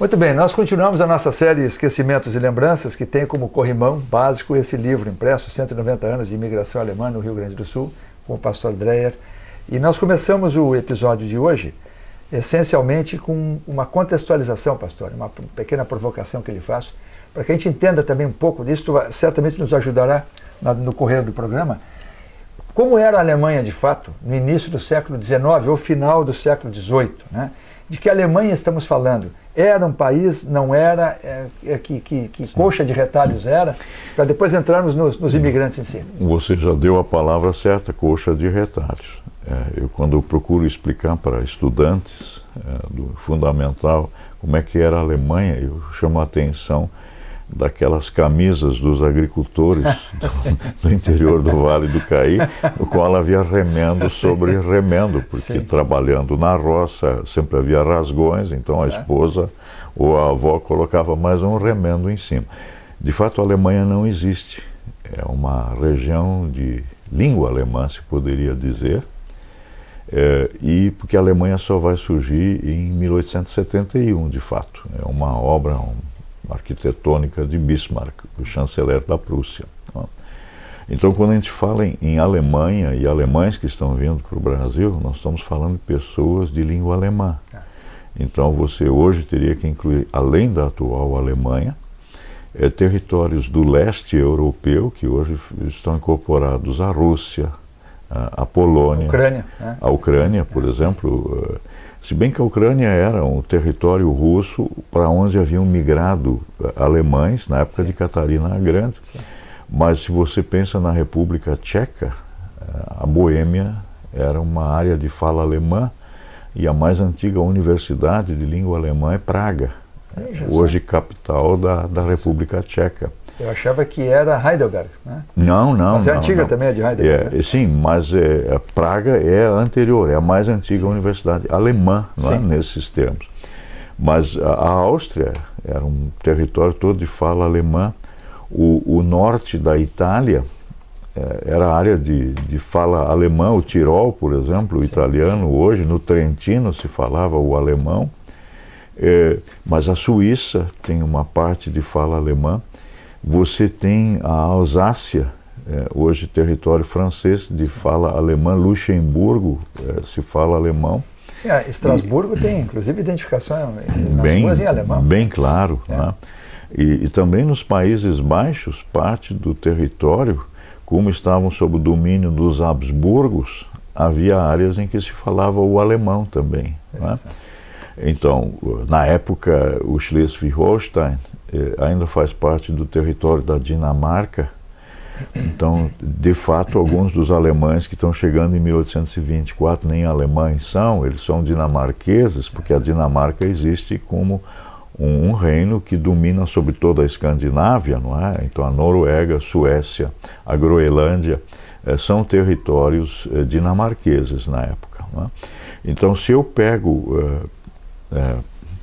Muito bem, nós continuamos a nossa série Esquecimentos e Lembranças, que tem como corrimão básico esse livro impresso, 190 anos de imigração alemã no Rio Grande do Sul, com o pastor Dreyer. E nós começamos o episódio de hoje, essencialmente com uma contextualização, pastor, uma pequena provocação que ele faz, para que a gente entenda também um pouco disso, certamente nos ajudará no correr do programa. Como era a Alemanha, de fato, no início do século XIX ou final do século XVIII, né? De que Alemanha estamos falando? Era um país, não era, que coxa de retalhos era, para depois entrarmos nos imigrantes em si. Você já deu a palavra certa, coxa de retalhos. Eu, quando eu procuro explicar para estudantes do fundamental como é que era a Alemanha, eu chamo a atenção daquelas camisas dos agricultores do interior do Vale do Caí, no qual havia remendo sobre remendo, porque trabalhando na roça sempre havia rasgões, então a esposa ou a avó colocava mais um remendo em cima. De fato, a Alemanha não existe. É uma região de língua alemã, se poderia dizer, e porque a Alemanha só vai surgir em 1871, de fato. É uma obra arquitetônica de Bismarck, o chanceler da Prússia. Então, quando a gente fala em Alemanha e alemães que estão vindo para o Brasil, nós estamos falando de pessoas de língua alemã. Então, você hoje teria que incluir, além da atual Alemanha, territórios do leste europeu, que hoje estão incorporados à Rússia, à Polônia, a Ucrânia, por exemplo. Se bem que a Ucrânia era um território russo para onde haviam migrado alemães na época de Catarina a Grande. Mas se você pensa na República Tcheca, a Boêmia era uma área de fala alemã e a mais antiga universidade de língua alemã é Praga, hoje capital da República Tcheca. Eu achava que era Heidelberg, né? Não. Mas é antiga também, é de Heidelberg. Sim, mas Praga é a anterior, é a mais antiga universidade alemã, não é? Nesses termos. Mas a Áustria era um território todo de fala alemã. O norte da Itália era área de fala alemã, o Tirol, por exemplo, o italiano hoje, no Trentino se falava o alemão. Mas a Suíça tem uma parte de fala alemã. Você tem a Alsácia, hoje território francês, de fala alemã. Luxemburgo se fala alemão. Estrasburgo tem, inclusive, identificação nas ruas em alemão. Bem claro. Né? E também nos Países Baixos, parte do território, como estavam sob o domínio dos Habsburgos, havia áreas em que se falava o alemão também. Né? Então, na época, o Schleswig-Holstein ainda faz parte do território da Dinamarca. Então, de fato, alguns dos alemães que estão chegando em 1824 nem alemães são, eles são dinamarqueses, porque a Dinamarca existe como um reino que domina sobre toda a Escandinávia, não é? Então, a Noruega, a Suécia, a Groenlândia são territórios dinamarqueses na época. Não é? Então, se eu pego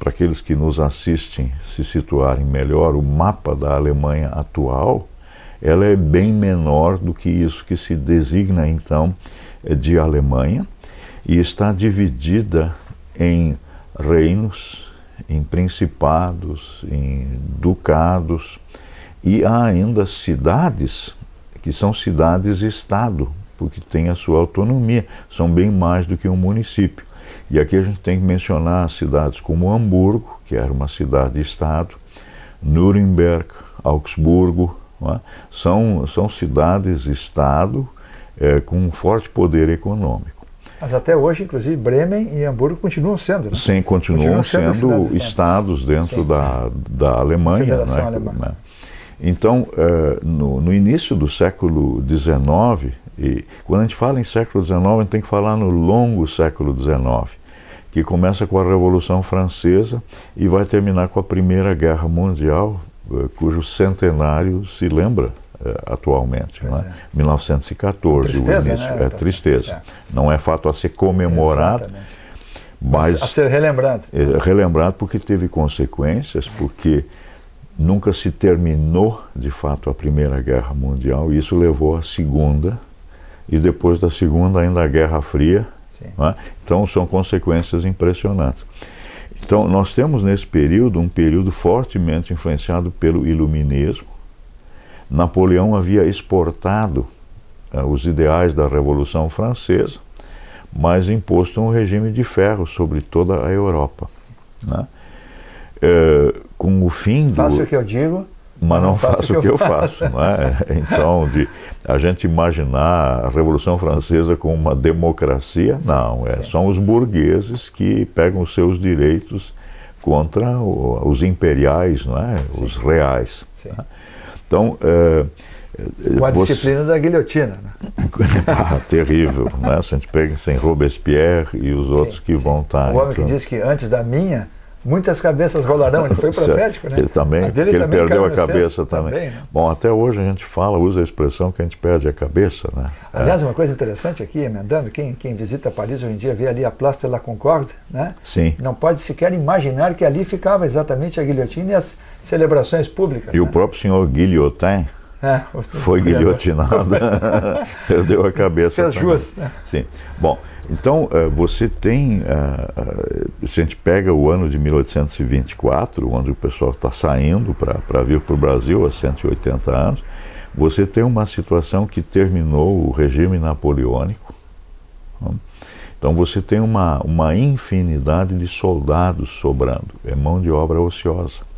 para aqueles que nos assistem se situarem melhor, o mapa da Alemanha atual, ela é bem menor do que isso que se designa, então, de Alemanha, e está dividida em reinos, em principados, em ducados, e há ainda cidades que são cidades-estado, porque têm a sua autonomia, são bem mais do que um município. E aqui a gente tem que mencionar cidades como Hamburgo, que era uma cidade-estado, Nuremberg, Augsburgo, não é? São cidades-estado com um forte poder econômico. Mas até hoje, inclusive, Bremen e Hamburgo continuam sendo, né? Sim, continuam sendo estados dentro da Alemanha. Federação né? Alemã. Né? Então, no início do século XIX, e quando a gente fala em século XIX, a gente tem que falar no longo século XIX, que começa com a Revolução Francesa e vai terminar com a Primeira Guerra Mundial, cujo centenário se lembra atualmente, não é? 1914. Tristeza, o início, né? Tristeza. Não é fato a ser comemorado, mas a ser relembrado. Relembrado porque teve consequências, porque nunca se terminou, de fato, a Primeira Guerra Mundial, e isso levou à Segunda, e depois da Segunda ainda a Guerra Fria. Não é? Então são consequências impressionantes. Então, nós temos nesse período um período fortemente influenciado pelo iluminismo. Napoleão havia exportado os ideais da Revolução Francesa, mas imposto um regime de ferro sobre toda a Europa, né? Com o fim do... Faço o que eu digo, mas não faço o que eu faço. Né? Então, a gente imaginar a Revolução Francesa como uma democracia, não, são os burgueses que pegam os seus direitos contra os imperiais, não é? Os reais. Né? Então, com a disciplina da guilhotina. Né? Terrível, né? Se a gente pega sem Robespierre e os outros que vão estar... O homem que diz que antes da minha, muitas cabeças rolarão, ele foi profético, né? Ele também, porque ele perdeu a cabeça também. Né? Bom, até hoje a gente usa a expressão que a gente perde a cabeça, né? Aliás, uma coisa interessante aqui, emendando, quem visita Paris hoje em dia vê ali a Place de la Concorde, né? Sim. Não pode sequer imaginar que ali ficava exatamente a guilhotina e as celebrações públicas. E né? o próprio senhor Guillotin foi guilhotinado, perdeu a cabeça. Fez jus, né? Sim. Bom, então você tem, se a gente pega o ano de 1824, onde o pessoal está saindo para vir para o Brasil há 180 anos, você tem uma situação que terminou o regime napoleônico. Então você tem uma infinidade de soldados sobrando, é mão de obra ociosa.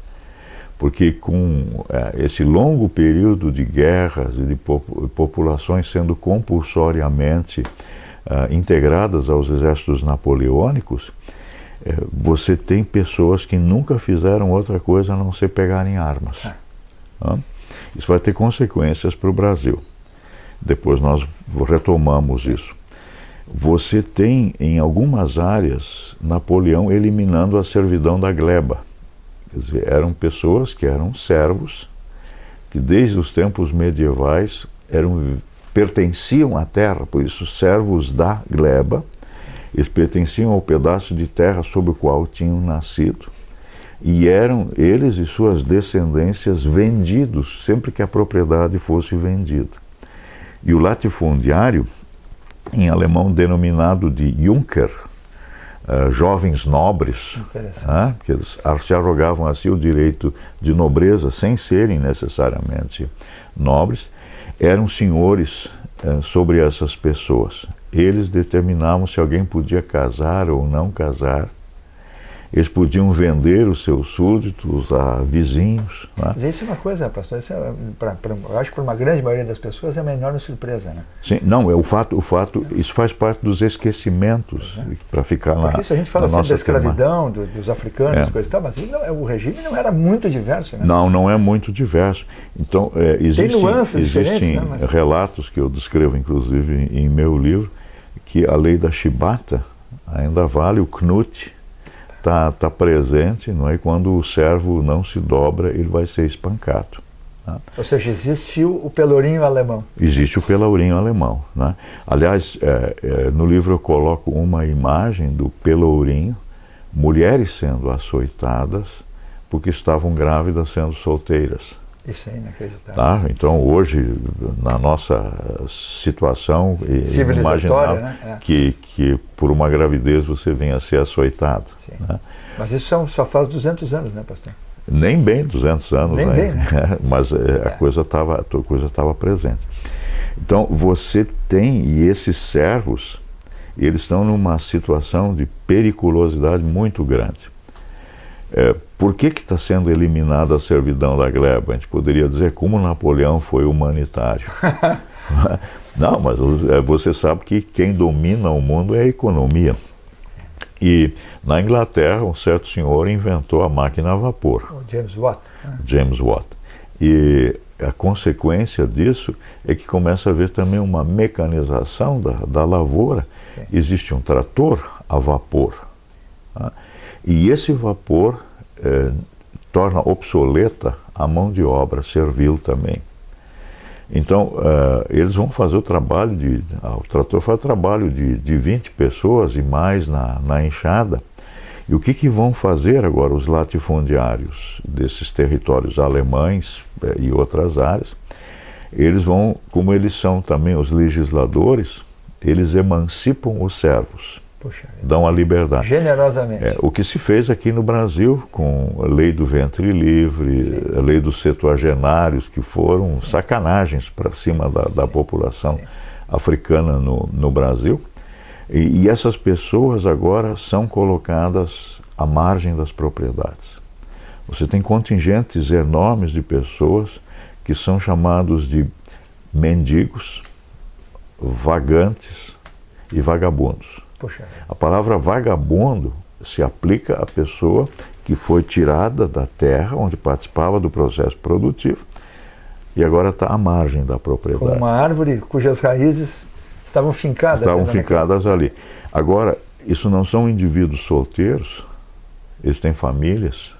Porque com esse longo período de guerras e de populações sendo compulsoriamente integradas aos exércitos napoleônicos, você tem pessoas que nunca fizeram outra coisa a não ser pegarem armas. Isso vai ter consequências para o Brasil. Depois nós retomamos isso. Você tem, em algumas áreas, Napoleão eliminando a servidão da gleba. Quer dizer, eram pessoas que eram servos, que desde os tempos medievais pertenciam à terra, por isso servos da gleba, eles pertenciam ao pedaço de terra sobre o qual tinham nascido, e eram eles e suas descendências vendidos sempre que a propriedade fosse vendida. E o latifundiário, em alemão denominado de Junker, jovens nobres, que eles se arrogavam assim o direito de nobreza sem serem necessariamente nobres, eram senhores sobre essas pessoas. Eles determinavam se alguém podia casar ou não casar. Eles podiam vender os seus súditos a vizinhos. Né? Mas isso é uma coisa, pastor, isso eu acho que para uma grande maioria das pessoas é uma enorme surpresa, né? Sim, não, o fato, isso faz parte dos esquecimentos, para ficar lá. Porque isso a gente fala sempre da escravidão, dos africanos, coisas e tal, mas o regime não era muito diverso, né? Não é muito diverso. Então, existem né? relatos que eu descrevo, inclusive, em meu livro, que a lei da chibata ainda vale, o knut está presente, não é? Quando o servo não se dobra, ele vai ser espancado. Né? Ou seja, existe o pelourinho alemão. Existe o pelourinho alemão. Né? Aliás, no livro eu coloco uma imagem do pelourinho, mulheres sendo açoitadas porque estavam grávidas sendo solteiras. Isso é inacreditável. Tá? Então hoje, na nossa situação, imaginar, né? que por uma gravidez você venha a ser açoitado. Né? Mas isso só faz 200 anos, né, pastor? Nem bem 200 anos, nem né? Bem, né? Mas a coisa estava presente. Então você tem, e esses servos, eles estão numa situação de periculosidade muito grande. Por que está sendo eliminada a servidão da gleba? A gente poderia dizer como Napoleão foi humanitário. Não, mas você sabe que quem domina o mundo é a economia. E na Inglaterra, um certo senhor inventou a máquina a vapor. O James Watt. James Watt. E a consequência disso é que começa a haver também uma mecanização da lavoura. Sim. Existe um trator a vapor. Tá? E esse vapor torna obsoleta a mão de obra servil também. Então, eles vão fazer o trabalho o trator faz o trabalho de 20 pessoas e mais na enxada. E o que vão fazer agora os latifundiários desses territórios alemães e outras áreas? Eles vão, como eles são também os legisladores, eles emancipam os servos. Puxa vida. Dão a liberdade. Generosamente. O que se fez aqui no Brasil com a lei do ventre livre, sim, a lei dos septuagenários, que foram, sim, sacanagens para cima da sim, população, sim, africana no Brasil. E essas pessoas agora são colocadas à margem das propriedades. Você tem contingentes enormes de pessoas que são chamados de mendigos, vagantes e vagabundos. Puxa. A palavra vagabundo se aplica à pessoa que foi tirada da terra, onde participava do processo produtivo, e agora está à margem da propriedade. Como uma árvore cujas raízes estavam fincadas. Estavam fincadas ali. Agora, isso não são indivíduos solteiros, eles têm famílias,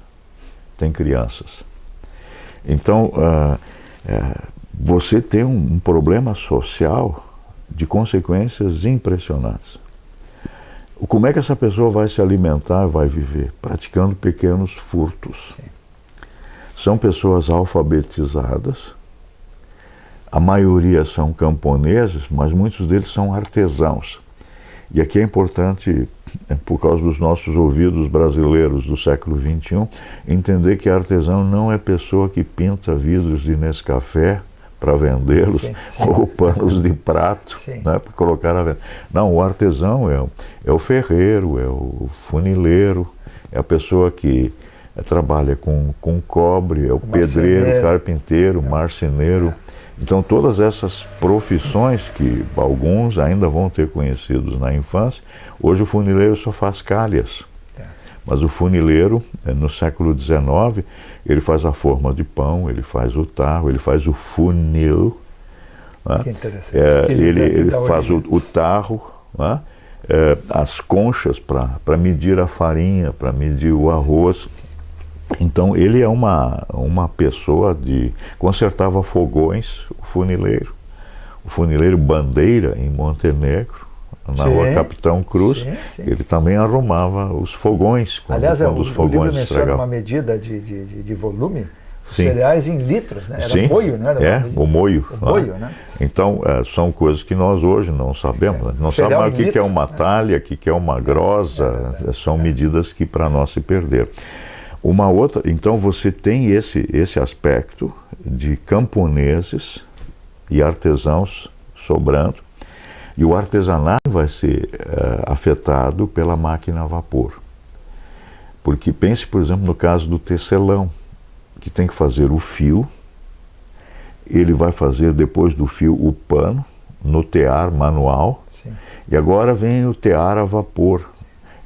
têm crianças. Então, você tem um problema social de consequências impressionantes. Como é que essa pessoa vai se alimentar, vai viver? Praticando pequenos furtos. Sim. São pessoas alfabetizadas, a maioria são camponeses, mas muitos deles são artesãos. E aqui é importante, por causa dos nossos ouvidos brasileiros do século XXI, entender que artesão não é pessoa que pinta vidros de Nescafé para vendê-los, sim, sim, ou panos de prato, né, para colocar à venda. Não, o artesão é o ferreiro, é o funileiro, é a pessoa que trabalha com cobre, é o pedreiro, carpinteiro, marceneiro. Então todas essas profissões que alguns ainda vão ter conhecidos na infância, hoje o funileiro só faz calhas. Mas o funileiro, no século XIX, ele faz a forma de pão, ele faz o tarro, ele faz o funil. Né? Que interessante. Ele faz o tarro, né? As conchas para medir a farinha, para medir o arroz. Então ele é uma pessoa consertava fogões, o funileiro. O funileiro Bandeira, em Montenegro, na rua Capitão Cruz, ele também arrumava os fogões. Quando os fogões menciona uma medida de volume, cereais em litros, né? Era moio, não era? O moio. O moio, né? Então, são coisas que nós hoje não sabemos. Né? Não sabemos o que é uma talha, o que é uma grosa, são medidas que para nós se perderam. Uma outra, então você tem esse aspecto de camponeses e artesãos sobrando, e o artesanato vai ser afetado pela máquina a vapor. Porque pense, por exemplo, no caso do tecelão, que tem que fazer o fio, ele vai fazer depois do fio o pano, no tear manual, sim, e agora vem o tear a vapor.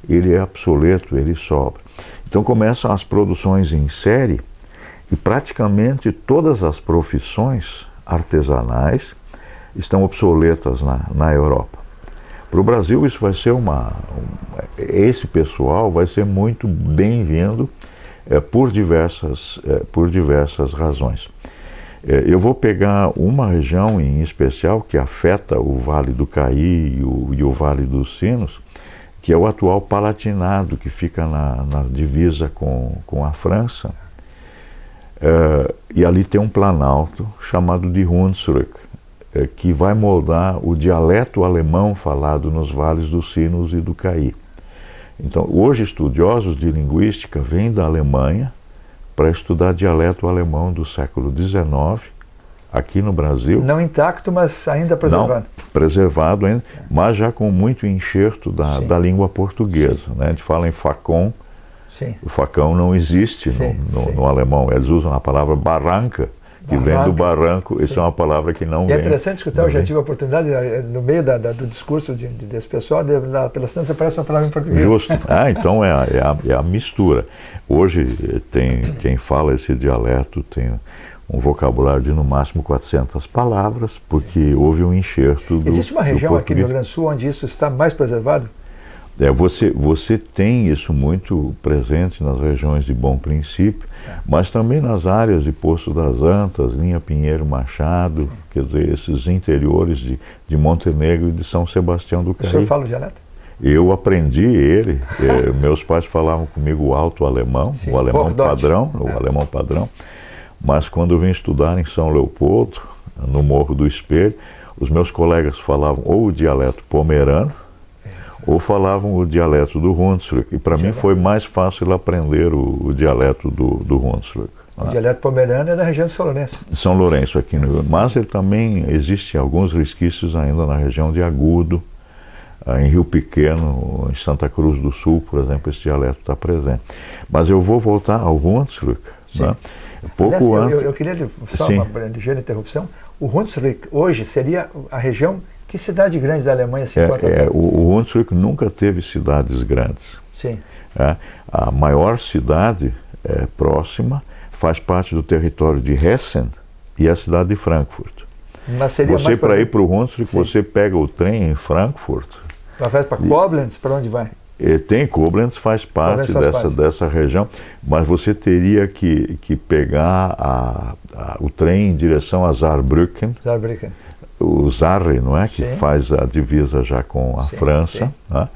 Ele é obsoleto, ele sobra. Então começam as produções em série e praticamente todas as profissões artesanais estão obsoletas na Europa. Para o Brasil isso vai ser esse pessoal vai ser muito bem-vindo por diversas razões. Eu vou pegar uma região em especial que afeta o Vale do Caí e o Vale dos Sinos, que é o atual Palatinado, que fica na divisa com a França. E ali tem um planalto chamado de Hunsrück, que vai moldar o dialeto alemão falado nos vales dos Sinos e do Caí. Então, hoje, estudiosos de linguística vêm da Alemanha para estudar dialeto alemão do século XIX, aqui no Brasil. Não intacto, mas ainda preservado. Não, preservado ainda, mas já com muito enxerto da língua portuguesa. Né? A gente fala em facão, o facão não existe no alemão, eles usam a palavra barranca, que vem do barranco, isso é uma palavra que não vem. É interessante escutar, eu já tive a oportunidade, no meio do discurso desse pessoal, pela distância parece uma palavra em português. Justo. Então é a mistura. Hoje quem fala esse dialeto tem um vocabulário de no máximo 400 palavras, porque houve um enxerto do Existe uma região aqui no Rio Grande do Sul onde isso está mais preservado? Você tem isso muito presente nas regiões de Bom Princípio, mas também nas áreas de Poço das Antas, Linha Pinheiro Machado, quer dizer, esses interiores de Montenegro e de São Sebastião do Caí. O senhor fala o dialeto? Eu aprendi ele, meus pais falavam comigo o alto alemão, o alemão padrão, alemão padrão, mas quando eu vim estudar em São Leopoldo, no Morro do Espelho, os meus colegas falavam ou o dialeto pomerano, ou falavam o dialeto do Hunsrück. E para mim foi mais fácil aprender o dialeto do Hunsrück. O dialeto pomerano é da região de São Lourenço. São Lourenço, aqui no Rio. Mas ele também existe alguns resquícios ainda na região de Agudo, em Rio Pequeno, em Santa Cruz do Sul, por exemplo, esse dialeto está presente. Mas eu vou voltar ao Hunsrück. Né? Pouco antes... eu queria só uma ligeira interrupção. O Hunsrück hoje seria a região... Que cidade grande da Alemanha se encontra? O Hunsrück nunca teve cidades grandes. Sim. A maior cidade próxima faz parte do território de Hessen e a cidade de Frankfurt. Mas seria você, para ir para o Hunsrück, você pega o trem em Frankfurt. Vai para Koblenz? Para onde vai? Tem, Koblenz faz parte dessa região, mas você teria que pegar o trem em direção a Saarbrücken. O Sarre, não é? Que faz a divisa já com a França. Né?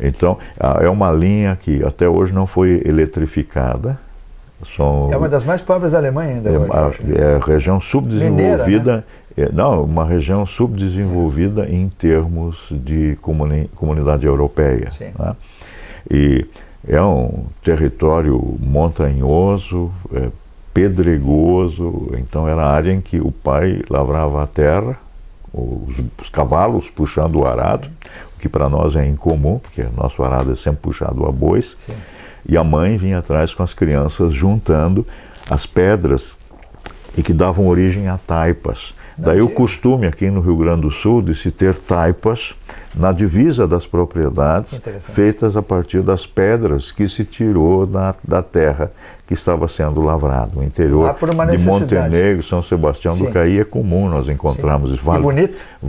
Então, é uma linha que até hoje não foi eletrificada. É uma das mais pobres da Alemanha ainda hoje. É a região subdesenvolvida. Mineira, né? Não, uma região subdesenvolvida em termos de comunidade europeia. Né? E é um território montanhoso, pedregoso. Então, era a área em que o pai lavrava a terra, os cavalos puxando o arado, o que para nós é incomum, porque nosso arado é sempre puxado a bois, e a mãe vinha atrás com as crianças juntando as pedras e que davam origem a taipas. Daí o costume aqui no Rio Grande do Sul de se ter taipas na divisa das propriedades, feitas a partir das pedras que se tirou da terra que estava sendo lavrado. O interior de Montenegro, São Sebastião do Caí é comum nós encontramos.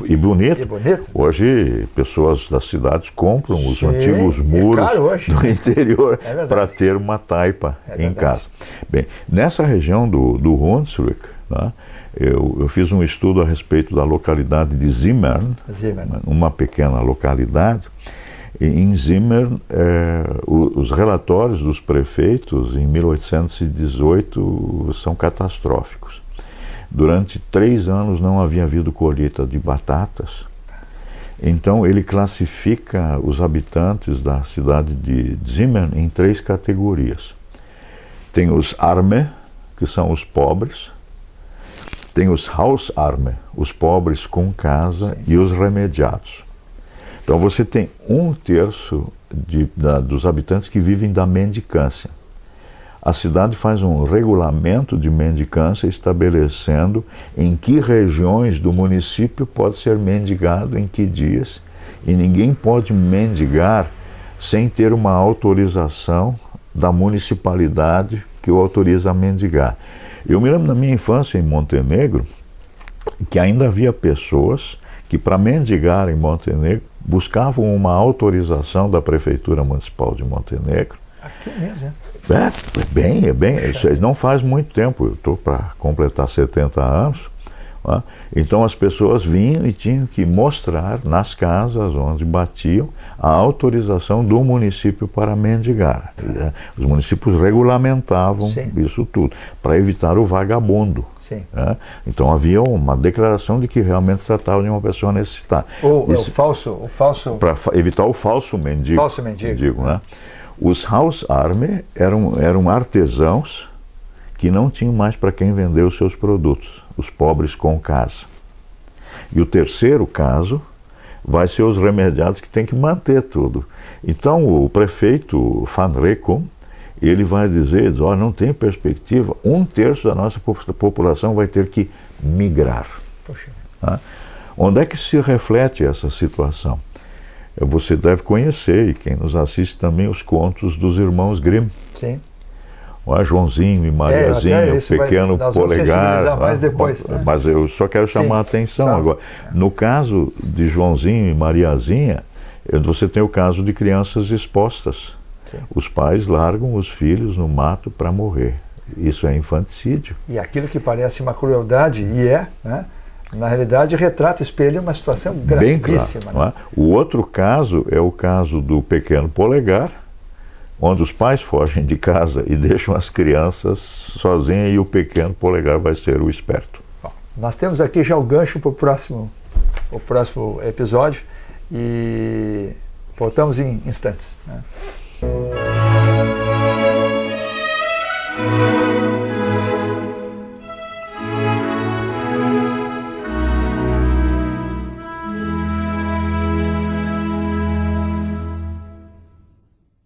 E bonito. Hoje, pessoas das cidades compram os antigos muros do interior para ter uma taipa em casa. Bem, nessa região do Hunsrück, né, eu fiz um estudo a respeito da localidade de Zimmern, uma pequena localidade. E em Zimmern, os relatórios dos prefeitos em 1818 são catastróficos. Durante 3 anos não havia havido colheita de batatas. Então ele classifica os habitantes da cidade de Zimmern em 3 categorias. Tem os Arme, que são os pobres. Tem os Hausarme, os pobres com casa, e os remediados. Então você tem 1/3 dos habitantes que vivem da mendicância. A cidade faz um regulamento de mendicância estabelecendo em que regiões do município pode ser mendigado, em que dias, e ninguém pode mendigar sem ter uma autorização da municipalidade que o autoriza a mendigar. Eu me lembro na minha infância em Montenegro que ainda havia pessoas que, para mendigar em Montenegro, buscavam uma autorização da Prefeitura Municipal de Montenegro. Aqui mesmo, é bem. Isso não faz muito tempo, eu estou para completar 70 anos. Né? Então as pessoas vinham e tinham que mostrar nas casas onde batiam a autorização do município para mendigar. Os municípios regulamentavam isso tudo, para evitar o vagabundo. Né? Então havia uma declaração de que realmente se tratava de uma pessoa necessitada. O falso... Para evitar o falso mendigo. Né? Os Hausarme eram artesãos que não tinham mais para quem vender os seus produtos, os pobres com casa. E o terceiro caso vai ser os remediados que têm que manter tudo. Então o prefeito Van Rekum, ele vai dizer, não tem perspectiva, 1/3 da nossa população vai ter que migrar. Tá? Onde é que se reflete essa situação? Você deve conhecer, e quem nos assiste também, os contos dos irmãos Grimm. Sim. Joãozinho e Mariazinha, o pequeno polegar. Mais depois, né? Mas eu só quero chamar a atenção agora. No caso de Joãozinho e Mariazinha, você tem o caso de crianças expostas. Os pais largam os filhos no mato para morrer. Isso é infanticídio. E aquilo que parece uma crueldade, né? Na realidade retrata, espelha uma situação gravíssima. Claro, né? O outro caso é o caso do pequeno polegar, onde os pais fogem de casa e deixam as crianças sozinhas e o pequeno polegar vai ser o esperto. Bom, nós temos aqui já o gancho para o próximo episódio, e Voltamos em instantes. Né?